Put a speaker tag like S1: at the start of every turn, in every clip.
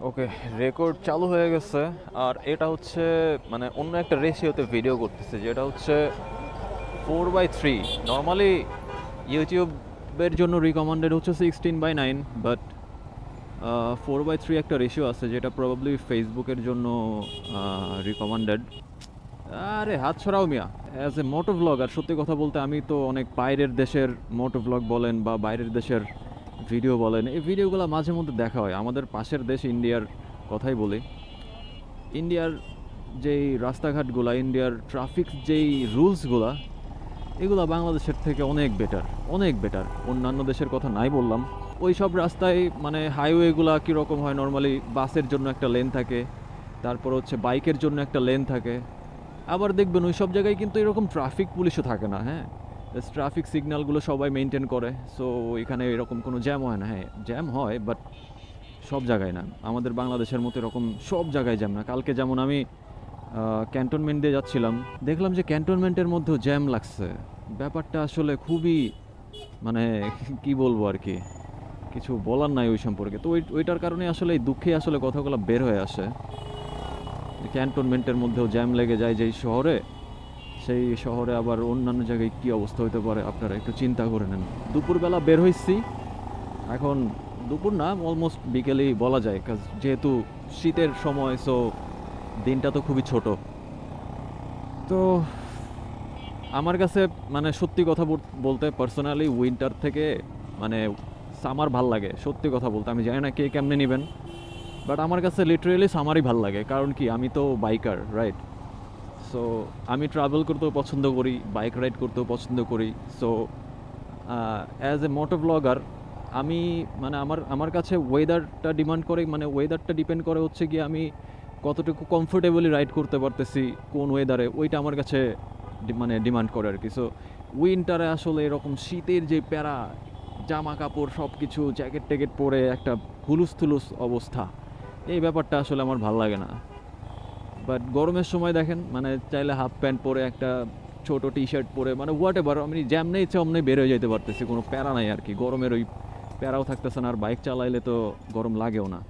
S1: ওকে, record চালু হয়ে গেছে। আর এটা হচ্ছে মানে অন্য একটা রেশিওতে ভিডিও করতেছে, যেটা হচ্ছে 4:3। নর্মালি ইউটিউবের জন্য রিকমেন্ডেড হচ্ছে 16:9, বাট 4:3 একটা রেশিও আছে, যেটা প্রবাবলি ফেসবুকের জন্য রিকমেন্ডেড। আরে হাত ছড়াও মিয়া। অ্যাজ এ মোটো ব্লগার, সত্যি কথা বলতে আমি তো অনেক বাইরের দেশের মোটো ব্লগ বলেন বা বাইরের দেশের ভিডিও বলেন, এই ভিডিওগুলো মাঝে মধ্যে দেখা হয়। আমাদের পাশের দেশ ইন্ডিয়ার কথাই বলি। ইন্ডিয়ার যেই রাস্তাঘাটগুলা, ইন্ডিয়ার ট্রাফিক যেই রুলসগুলা, এগুলো বাংলাদেশের থেকে অনেক বেটার, অনেক বেটার। অন্যান্য দেশের কথা নাই বললাম। ওই সব রাস্তায় মানে হাইওয়েগুলা কীরকম হয়, নর্মালি বাসের জন্য একটা লেন থাকে, তারপর হচ্ছে বাইকের জন্য একটা লেন থাকে। আবার দেখবেন ওই সব জায়গায় কিন্তু এরকম ট্রাফিক পুলিশও থাকে না। হ্যাঁ, ট্রাফিক সিগন্যালগুলো সবাই মেনটেন করে, সো এখানে এরকম কোনো জ্যাম হয় না। হ্যাঁ, জ্যাম হয়, বাট সব জায়গায় না। আমাদের বাংলাদেশের মতো এরকম সব জায়গায় জ্যাম না। কালকে যেমন আমি ক্যান্টনমেন্ট দিয়ে যাচ্ছিলাম, দেখলাম যে ক্যান্টনমেন্টের মধ্যেও জ্যাম লাগছে। ব্যাপারটা আসলে খুবই মানে কি বলবো আর কি, কিছু বলার নাই ওই সম্পর্কে। তো ওইটার কারণে আসলে এই দুঃখে আসলে কথাগুলো বের হয়ে আসে। ক্যান্টনমেন্টের মধ্যেও জ্যাম লেগে যায় যেই শহরে, সেই শহরে আবার অন্যান্য জায়গায় কী অবস্থা হতে পারে আপনারা একটু চিন্তা করে নেন। দুপুরবেলা বের হয়েছি, এখন দুপুর না, অলমোস্ট বিকেলেই বলা যায়, যেহেতু শীতের সময়, সো দিনটা তো খুবই ছোট। তো আমার কাছে মানে সত্যি কথা বলতে পার্সোনালি উইন্টার থেকে মানে সামার ভাল লাগে। সত্যি কথা বলতে আমি জানি না কে কেমনে নেবেন, বাট আমার কাছে লিটারেলি সামারই ভাল লাগে। কারণ কি, আমি তো বাইকার, রাইট? সো আমি ট্রাভেল করতেও পছন্দ করি, বাইক রাইড করতেও পছন্দ করি। So as a moto blogger আমি মানে আমার আমার কাছে ওয়েদারটা ডিমান্ড করে, মানে ওয়েদারটা ডিপেন্ড করে হচ্ছে কি আমি কতটুকু কমফোর্টেবলি রাইড করতে পারতেছি কোন ওয়েদারে, ওইটা আমার কাছে মানে ডিমান্ড করে আর কি। সো উইন্টারে আসলে এরকম শীতের যে প্যারা, জামা কাপড় সব কিছু জ্যাকেট ট্যাকেট পরে একটা হুলুস থুলুস অবস্থা, এই ব্যাপারটা আসলে আমার ভাল লাগে না। বাট গরমের সময় দেখেন, মানে চাইলে হাফ প্যান্ট পরে একটা ছোটো টি শার্ট পরে মানে হোয়াট এভার, আমি যেমনি ইচ্ছে অমনি বের হয়ে যেতে পারতেছি, কোনো প্যারা নাই আর কি। গরমের ওই প্যারাও থাকতেছে না, আর বাইক চালাইলে তো গরম লাগেও না।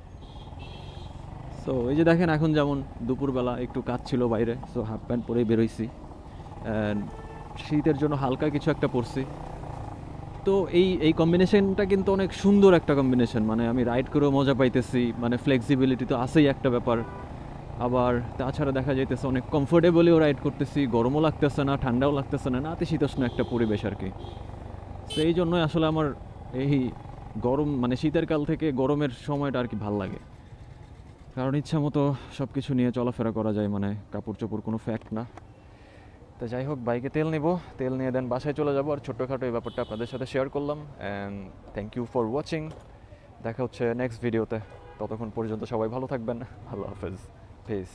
S1: সো এই যে দেখেন, এখন যেমন দুপুরবেলা একটু কাজ ছিল বাইরে, সো হাফ প্যান্ট পরেই বেরোইছি। অ্যান্ড শীতের জন্য হালকা কিছু একটা পরছি। তো এই এই কম্বিনেশনটা কিন্তু অনেক সুন্দর একটা কম্বিনেশন। মানে আমি রাইড করেও মজা পাইতেছি, মানে ফ্লেক্সিবিলিটি তো আছেই একটা ব্যাপার। আবার তাছাড়া দেখা যাইতেছে অনেক কমফোর্টেবলিও রাইড করতেছি, গরমও লাগতেছে না, ঠান্ডাও লাগতেছে না, নাতিশীতোষ্ণ একটা পরিবেশ আর কি। তো এই জন্যই আসলে আমার এই গরম মানে শীতের কাল থেকে গরমের সময়টা আর কি ভাল লাগে। কারণ ইচ্ছা মতো সব কিছু নিয়ে চলাফেরা করা যায়, মানে কাপড় চোপড় কোনো ফ্যাক্ট না। তো যাই হোক, বাইকে তেল নিব, তেল নিয়ে দেন বাসায় চলে যাবো। আর ছোট্টখাটো এই ব্যাপারটা আপনাদের সাথে শেয়ার করলাম। And thank you for watching. দেখা হচ্ছে নেক্সট ভিডিওতে। ততক্ষণ পর্যন্ত সবাই ভালো থাকবেন। আল্লাহ হাফেজ, পিস।